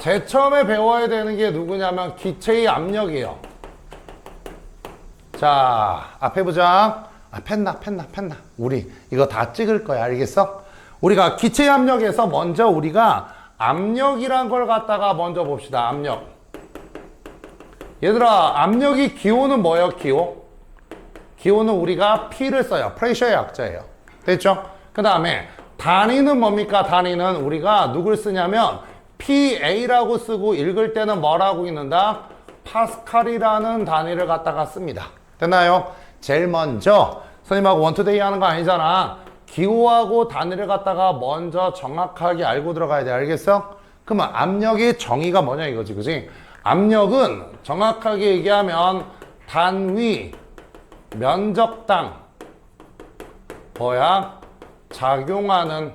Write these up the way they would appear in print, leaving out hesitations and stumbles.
제일 처음에 배워야 되는 게 누구냐면 기체의 압력이에요. 자, 앞에 보자. 펜나. 우리 이거 다 찍을 거야. 알겠어? 우리가 기체의 압력에서 먼저 우리가 압력이란 걸 갖다가 먼저 봅시다. 압력. 얘들아, 압력이 기호는 뭐예요? 기호는 우리가 P를 써요. 프레셔의 약자예요. 됐죠? 그 다음에 단위는 뭡니까? 단위는 우리가 누굴 쓰냐면 PA라고 쓰고 읽을 때는 뭐라고 읽는다? 파스칼이라는 단위를 갖다가 씁니다. 됐나요? 제일 먼저 선생님하고 원투데이 하는 거 아니잖아. 기호하고 단위를 갖다가 먼저 정확하게 알고 들어가야 돼. 알겠어? 그러면 압력의 정의가 뭐냐 이거지. 그지? 압력은 정확하게 얘기하면 단위 면적당 뭐야? 작용하는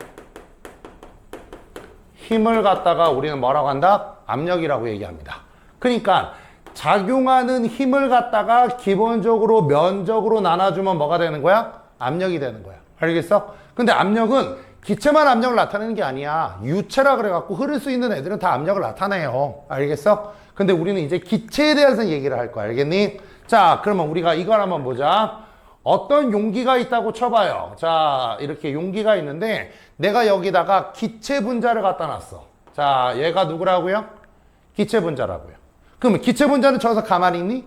힘을 갖다가 우리는 뭐라고 한다? 압력이라고 얘기합니다. 그러니까 작용하는 힘을 갖다가 기본적으로 면적으로 나눠주면 뭐가 되는 거야? 압력이 되는 거야. 알겠어? 근데 압력은 기체만 압력을 나타내는 게 아니야. 유체라 그래갖고 흐를 수 있는 애들은 다 압력을 나타내요. 알겠어? 근데 우리는 이제 기체에 대해서 얘기를 할 거야. 알겠니? 자, 그러면 우리가 이걸 한번 보자. 어떤 용기가 있다고 쳐봐요. 자, 이렇게 용기가 있는데 내가 여기다가 기체 분자를 갖다 놨어. 자, 얘가 누구라고요? 기체 분자라고요. 그러면 기체 분자는 저기서 가만히 있니?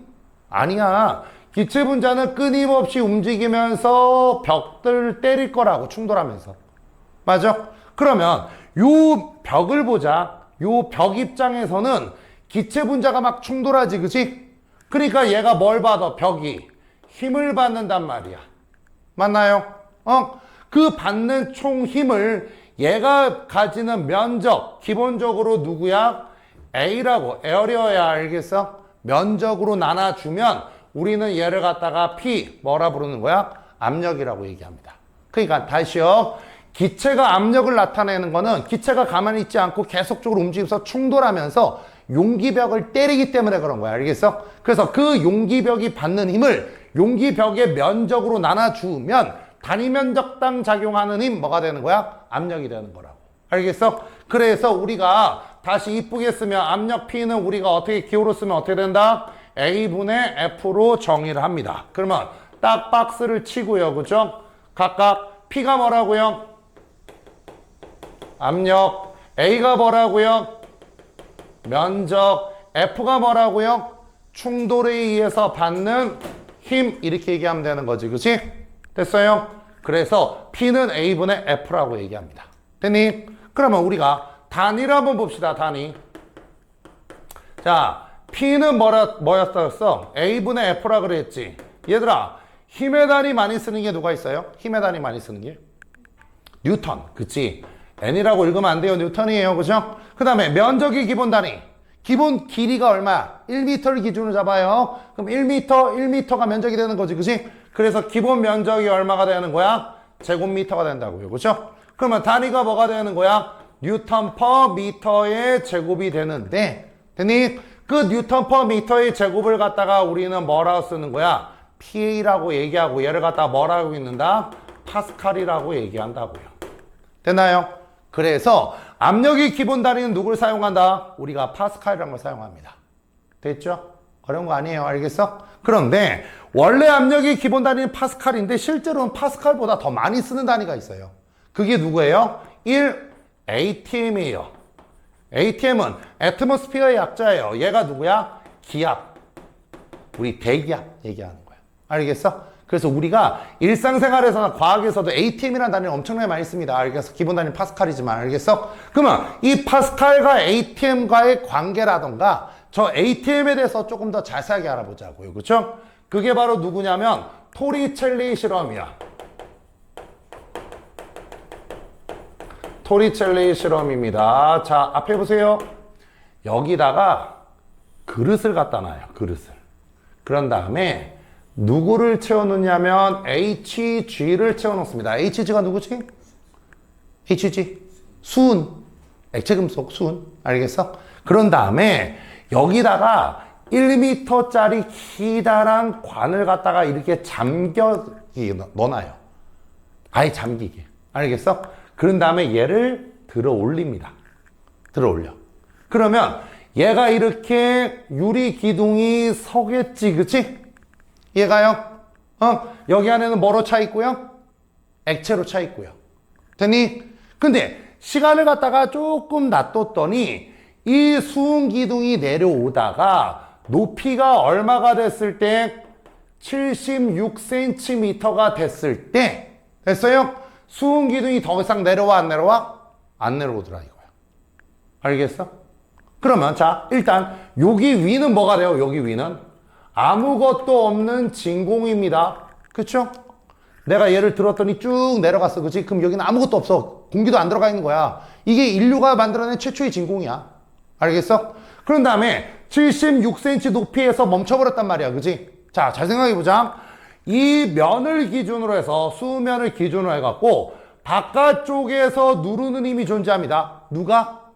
아니야. 기체 분자는 끊임없이 움직이면서 벽들 때릴 거라고, 충돌하면서. 맞아? 그러면 요 벽을 보자. 요 벽 입장에서는 기체 분자가 막 충돌하지, 그치? 그러니까 얘가 뭘 받아? 벽이 힘을 받는단 말이야. 맞나요? 그 받는 총 힘을 얘가 가지는 면적, 기본적으로 누구야? A라고, 에어리어야. 알겠어? 면적으로 나눠주면 우리는 얘를 갖다가 P, 뭐라 부르는 거야? 압력이라고 얘기합니다. 그러니까 다시요. 기체가 압력을 나타내는 거는 기체가 가만히 있지 않고 계속적으로 움직이면서 충돌하면서 용기벽을 때리기 때문에 그런 거야. 알겠어? 그래서 그 용기벽이 받는 힘을 용기벽의 면적으로 나눠주면 단위 면적당 작용하는 힘 뭐가 되는 거야? 압력이 되는 거라고. 알겠어? 그래서 우리가 다시 이쁘게 쓰면 압력 P는 우리가 어떻게 기호로 쓰면 어떻게 된다? A분의 F로 정의를 합니다. 그러면 딱 박스를 치고요. 그죠? 각각 P가 뭐라고요? 압력. A가 뭐라고요? 면적. F가 뭐라고요? 충돌에 의해서 받는 힘. 이렇게 얘기하면 되는 거지. 그치? 됐어요? 그래서 P는 A분의 F라고 얘기합니다. 됐니? 그러면 우리가 단위를 한번 봅시다. 단위. 자, P는 뭐였어? A분의 F라 그랬지. 얘들아, 힘의 단위 많이 쓰는 게 누가 있어요? 힘의 단위 많이 쓰는 게? 뉴턴. 그치? N이라고 읽으면 안 돼요. 뉴턴이에요. 그죠? 그 다음에 면적이 기본 단위. 기본 길이가 얼마? 1m를 기준으로 잡아요. 그럼 1m가 면적이 되는 거지. 그치? 그래서 기본 면적이 얼마가 되는 거야? 제곱미터가 된다고요. 그죠? 그러면 단위가 뭐가 되는 거야? 뉴턴 퍼 미터의 제곱이 되는데, 됐니? 그 뉴턴 퍼 미터의 제곱을 갖다가 우리는 뭐라고 쓰는 거야? PA라고 얘기하고 얘를 갖다가 뭐라고 읽는다? 파스칼이라고 얘기한다고요. 됐나요? 그래서 압력의 기본 단위는 누굴 사용한다? 우리가 파스칼이라는 걸 사용합니다. 됐죠? 어려운 거 아니에요. 알겠어? 그런데 원래 압력의 기본 단위는 파스칼인데 실제로는 파스칼보다 더 많이 쓰는 단위가 있어요. 그게 누구예요? 1 ATM이에요. ATM은 애트모스피어의 약자예요. 얘가 누구야? 기압. 우리 대기압 얘기하는 거야. 알겠어? 그래서 우리가 일상생활에서나 과학에서도 ATM이라는 단위를 엄청나게 많이 씁니다. 알겠어? 기본 단위는 파스칼이지만. 알겠어? 그러면 이 파스칼과 ATM과의 관계라던가 저 ATM에 대해서 조금 더 자세하게 알아보자고요. 그렇죠? 그게 바로 누구냐면 토리첼리 실험이야. 토리첼리 실험입니다. 자, 앞에 보세요. 여기다가 그릇을 갖다 놔요. 그릇을. 그런 다음에 누구를 채워놓냐면 HG를 채워놓습니다. HG가 누구지? HG. 수은. 액체금속 수은. 알겠어? 그런 다음에 여기다가 1m짜리 기다란 관을 갖다가 이렇게 넣어놔요. 아예 잠기게. 알겠어? 그런 다음에 얘를 들어 올립니다. 들어 올려. 그러면 얘가 이렇게 유리 기둥이 서겠지, 그치? 얘가요? 여기 안에는 뭐로 차 있고요? 액체로 차 있고요. 됐니? 근데 시간을 갖다가 조금 놔뒀더니 이 수은 기둥이 내려오다가 높이가 얼마가 됐을 때 76cm가 됐을 때 됐어요? 수은 기둥이 더 이상 내려와 안 내려와? 안 내려오더라 이거야. 알겠어? 그러면 자 일단 여기 위는 뭐가 돼요? 여기 위는 아무것도 없는 진공입니다. 그쵸? 내가 얘를 들었더니 쭉 내려갔어. 그치? 그럼 여기는 아무것도 없어. 공기도 안 들어가 있는 거야. 이게 인류가 만들어낸 최초의 진공이야. 알겠어? 그런 다음에 76cm 높이에서 멈춰버렸단 말이야. 그치? 자, 잘 생각해보자. 이 면을 기준으로 해서 수면을 기준으로 해갖고 바깥쪽에서 누르는 힘이 존재합니다. 누가?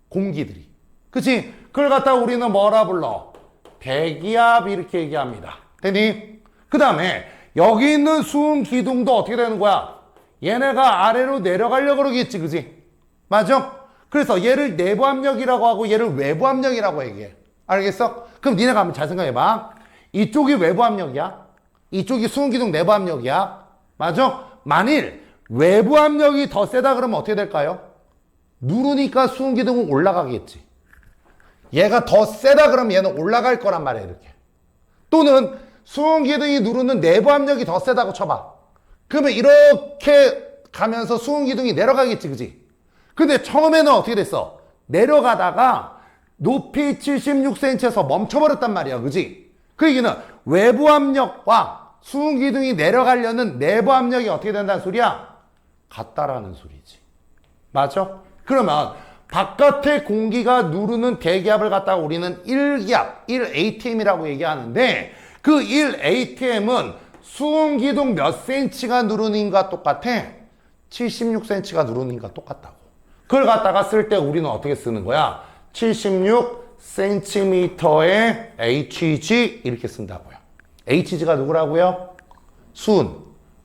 공기들이. 그치? 그걸 갖다가 우리는 뭐라 불러? 대기압 이렇게 얘기합니다. 됐니? 그 다음에 여기 있는 수은 기둥도 어떻게 되는 거야? 얘네가 아래로 내려가려고 그러겠지, 그지? 맞아? 그래서 얘를 내부 압력이라고 하고 얘를 외부 압력이라고 얘기해. 알겠어? 그럼 니네가 한번 잘 생각해봐. 이쪽이 외부 압력이야. 이쪽이 수은 기둥 내부 압력이야. 맞아? 만일 외부 압력이 더 세다 그러면 어떻게 될까요? 누르니까 수은 기둥은 올라가겠지. 얘가 더 세다 그러면 얘는 올라갈 거란 말이야, 이렇게. 또는 수은 기둥이 누르는 내부 압력이 더 세다고 쳐봐. 그러면 이렇게 가면서 수은 기둥이 내려가겠지, 그지? 근데 처음에는 어떻게 됐어? 내려가다가 높이 76cm에서 멈춰버렸단 말이야, 그지? 그 얘기는 외부 압력과 수은 기둥이 내려가려는 내부 압력이 어떻게 된다는 소리야? 같다라는 소리지. 맞아? 그러면 바깥의 공기가 누르는 대기압을 갖다가 우리는 1기압, 1atm이라고 얘기하는데 그 1atm은 수은 기둥 몇 cm가 누르는가 똑같아? 76cm가 누르는가 똑같다고. 그걸 갖다가 쓸 때 우리는 어떻게 쓰는 거야? 76cm의 hg 이렇게 쓴다고요. hg가 누구라고요? 수은.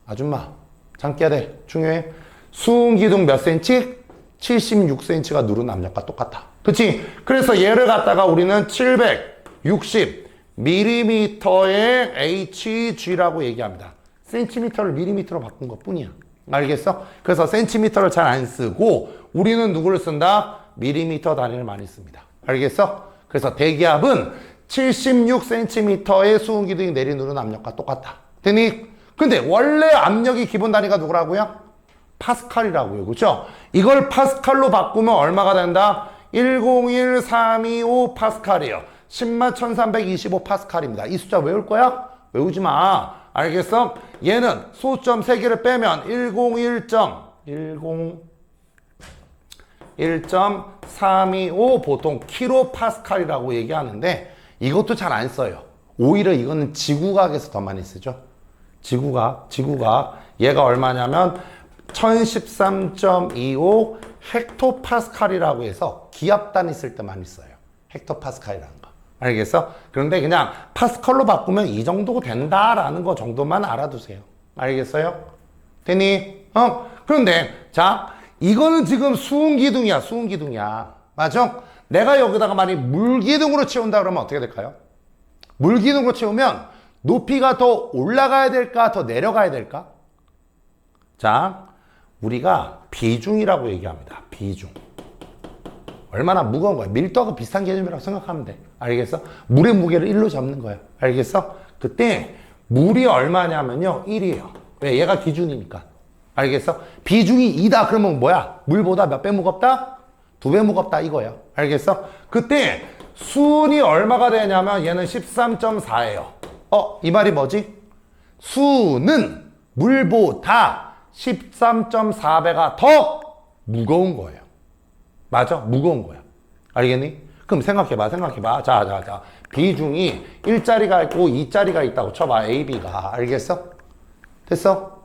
아줌마 잠깨야 돼. 중요해. 수은 기둥 몇 cm? 76cm가 누른 압력과 똑같아. 그치? 그래서 얘를 갖다가 우리는 760mm의 hg라고 얘기합니다. 센티미터를 밀리미터로 바꾼 것 뿐이야. 알겠어? 그래서 센티미터를 잘 안 쓰고 우리는 누구를 쓴다? 밀리미터 단위를 많이 씁니다. 알겠어? 그래서 대기압은 76cm의 수은 기둥이 내리누른 압력과 똑같다. 됐니? 근데 원래 압력이 기본 단위가 누구라고요? 파스칼이라고요. 그렇죠? 이걸 파스칼로 바꾸면 얼마가 된다? 101325 파스칼이에요. 101,325 파스칼입니다. 이 숫자 외울 거야? 외우지 마. 알겠어? 얘는 소점 3개를 빼면 101.325 보통 킬로파스칼이라고 얘기하는데 이것도 잘 안 써요. 오히려 이거는 지구과학에서 더 많이 쓰죠. 지구과학 얘가 얼마냐면 1013.25 헥토파스칼이라고 해서 기압 단위 쓸 때 많이 써요. 헥토파스칼이라는 거. 알겠어? 그런데 그냥 파스칼로 바꾸면 이 정도 된다라는 거 정도만 알아두세요. 알겠어요? 되니? 그런데 자, 이거는 지금 수은 기둥이야. 수은 기둥이야. 맞아? 내가 여기다가 만약 물 기둥으로 채운다 그러면 어떻게 될까요? 물 기둥으로 채우면 높이가 더 올라가야 될까? 더 내려가야 될까? 자, 우리가 비중이라고 얘기합니다. 비중. 얼마나 무거운 거야. 밀도하고 비슷한 개념이라고 생각하면 돼. 알겠어? 물의 무게를 1로 잡는 거야. 알겠어? 그때 물이 얼마냐면요. 1이에요. 왜? 얘가 기준이니까. 알겠어? 비중이 2다. 그러면 뭐야? 물보다 몇 배 무겁다? 2배 무겁다 이거예요. 알겠어? 그때 수은이 얼마가 되냐면 얘는 13.4예요. 이 말이 뭐지? 수는 물보다 13.4배가 더 무거운 거예요. 맞아? 무거운 거야. 알겠니? 그럼 생각해봐. 자. 비중이 1짜리가 있고 2짜리가 있다고 쳐봐. A, B가. 알겠어? 됐어?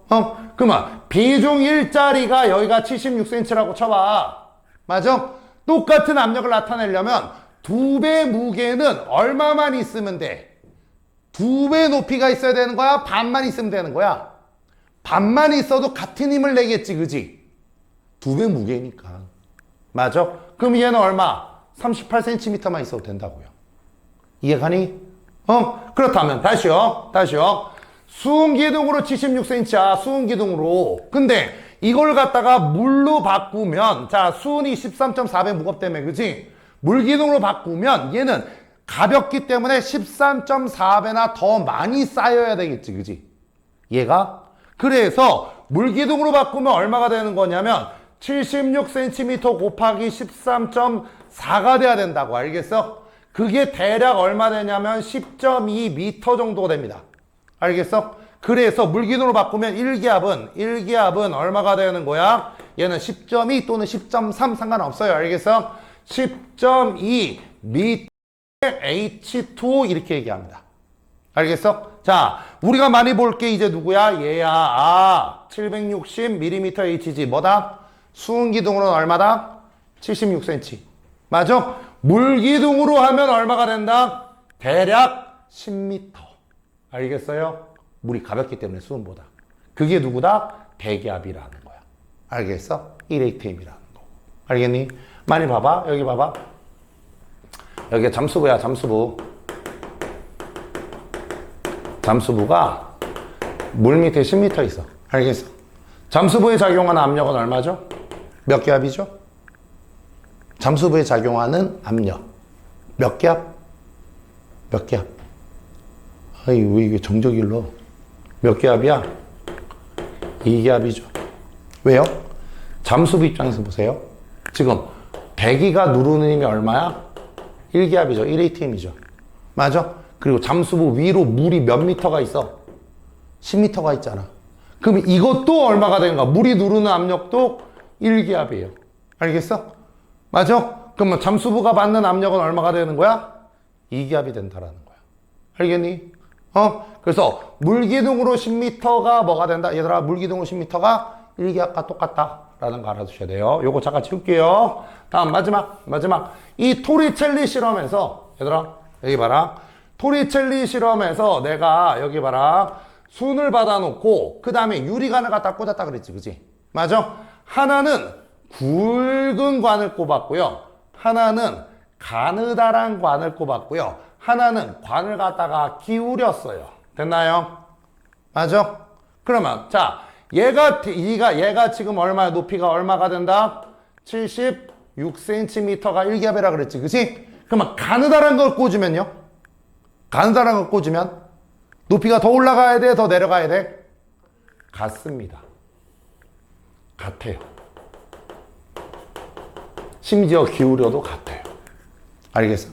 그러면 비중 1짜리가 여기가 76cm라고 쳐봐. 맞아? 똑같은 압력을 나타내려면 2배 무게는 얼마만 있으면 돼? 2배 높이가 있어야 되는 거야? 반만 있으면 되는 거야? 반만 있어도 같은 힘을 내겠지, 그지? 2배 무게니까. 맞아? 그럼 얘는 얼마? 38cm만 있어도 된다고요. 이해가니? 그렇다면 다시요. 수은기둥으로 76cm야. 수은기둥으로. 근데 이걸 갖다가 물로 바꾸면, 자, 수은이 13.4배 무겁다며, 그지? 물기둥으로 바꾸면 얘는 가볍기 때문에 13.4배나 더 많이 쌓여야 되겠지, 그지? 얘가? 그래서 물기둥으로 바꾸면 얼마가 되는 거냐면 76cm 곱하기 13.4가 돼야 된다고. 알겠어? 그게 대략 얼마 되냐면 10.2m 정도 됩니다. 알겠어? 그래서 물기둥으로 바꾸면 1기압은 얼마가 되는 거야? 얘는 10.2 또는 10.3 상관없어요. 알겠어? 10.2 m H2O 이렇게 얘기합니다. 알겠어? 자, 우리가 많이 볼 게 이제 누구야? 얘야. 760mm Hg. 뭐다? 수은기둥으로는 얼마다? 76cm. 맞아? 물기둥으로 하면 얼마가 된다? 대략 10m. 알겠어요? 물이 가볍기 때문에 수은보다. 그게 누구다? 대기압이라는 거야. 알겠어? 1atm이라는 거. 알겠니? 많이 봐봐. 여기 봐봐. 여기가 잠수부야, 잠수부. 잠수부가 물 밑에 10m 있어. 알겠어? 잠수부에 작용하는 압력은 얼마죠? 몇 기압이죠? 잠수부에 작용하는 압력. 몇 기압? 몇 기압? 아이, 왜 이게 정적일러? 몇 기압이야? 2기압이죠. 왜요? 잠수부 입장에서 보세요. 지금 배기가 누르는 힘이 얼마야? 1기압이죠. 1atm이죠. 맞아? 그리고 잠수부 위로 물이 몇 미터가 있어? 10m가 있잖아. 그럼 이것도 얼마가 되는가? 물이 누르는 압력도 1기압이에요. 알겠어? 맞아? 그러면 잠수부가 받는 압력은 얼마가 되는 거야? 2기압이 된다라는 거야. 알겠니? 그래서 물기둥으로 10m가 뭐가 된다? 얘들아, 물기둥으로 10m가 1기압과 똑같다라는 거 알아두셔야 돼요. 요거 잠깐 지울게요. 다음 마지막. 이 토리첼리 실험에서, 얘들아, 여기 봐라. 토리첼리 실험에서 내가 여기 봐라. 순을 받아놓고 그 다음에 유리관을 갖다 꽂았다 그랬지, 그지? 맞아? 하나는 굵은 관을 꼽았고요. 하나는 가느다란 관을 꼽았고요. 하나는 관을 갖다가 기울였어요. 됐나요? 맞아? 그러면 자, 얘가 지금 얼마, 높이가 얼마가 된다? 76cm가 1기압이라 그랬지, 그지? 그러면 가느다란 걸 꽂으면요? 가느다란 걸 꽂으면 높이가 더 올라가야 돼? 더 내려가야 돼? 같습니다. 같아요. 심지어 기울여도 같아요. 알겠어?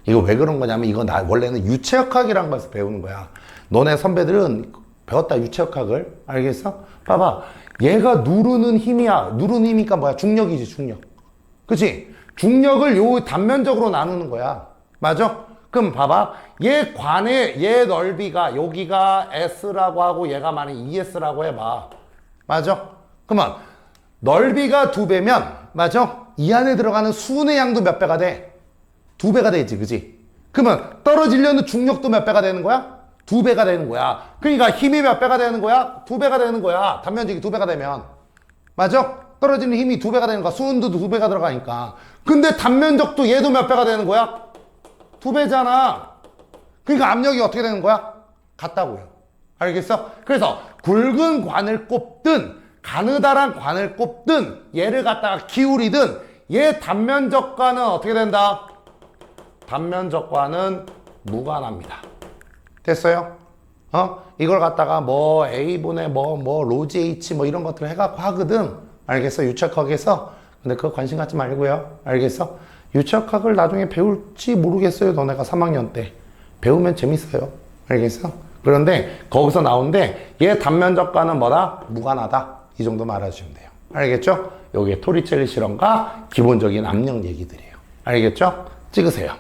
이거 왜 그런 거냐면 이거 원래는 유체역학이라는 것을 배우는 거야. 너네 선배들은 배웠다, 유체역학을. 알겠어? 봐봐. 얘가 누르는 힘이야. 누르는 힘이니까 뭐야? 중력이지, 중력. 그치? 중력을 요 단면적으로 나누는 거야. 맞아? 그럼 봐봐. 얘 넓이가 여기가 S라고 하고 얘가 만약 ES라고 해봐. 맞아? 그러면 넓이가 2배면 맞아? 이 안에 들어가는 수은의 양도 몇 배가 돼? 2배가 되지, 그지? 그러면 떨어지려는 중력도 몇 배가 되는 거야? 2배가 되는 거야. 그러니까 힘이 몇 배가 되는 거야? 2배가 되는 거야. 단면적이 2배가 되면. 맞아? 떨어지는 힘이 2배가 되는 거야. 수은도 2배가 들어가니까. 근데 단면적도 얘도 몇 배가 되는 거야? 2배잖아. 그러니까 압력이 어떻게 되는 거야? 같다고요. 알겠어? 그래서 굵은 관을 꼽든 가느다란 관을 꼽든 얘를 갖다가 기울이든 얘 단면적과는 어떻게 된다? 단면적과는 무관합니다. 됐어요? 이걸 갖다가 뭐 A분의 뭐 로지 H 뭐 이런 것들을 해갖고 하거든. 알겠어? 유체역학에서. 근데 그거 관심 갖지 말고요. 알겠어? 유체역학을 나중에 배울지 모르겠어요. 너네가 3학년 때. 배우면 재밌어요. 알겠어? 그런데 거기서 나오는데 얘 단면적과는 뭐다? 무관하다. 이 정도만 알아주시면 돼요. 알겠죠? 여기에 토리첼리 실험과 기본적인 압력 얘기들이에요. 알겠죠? 찍으세요.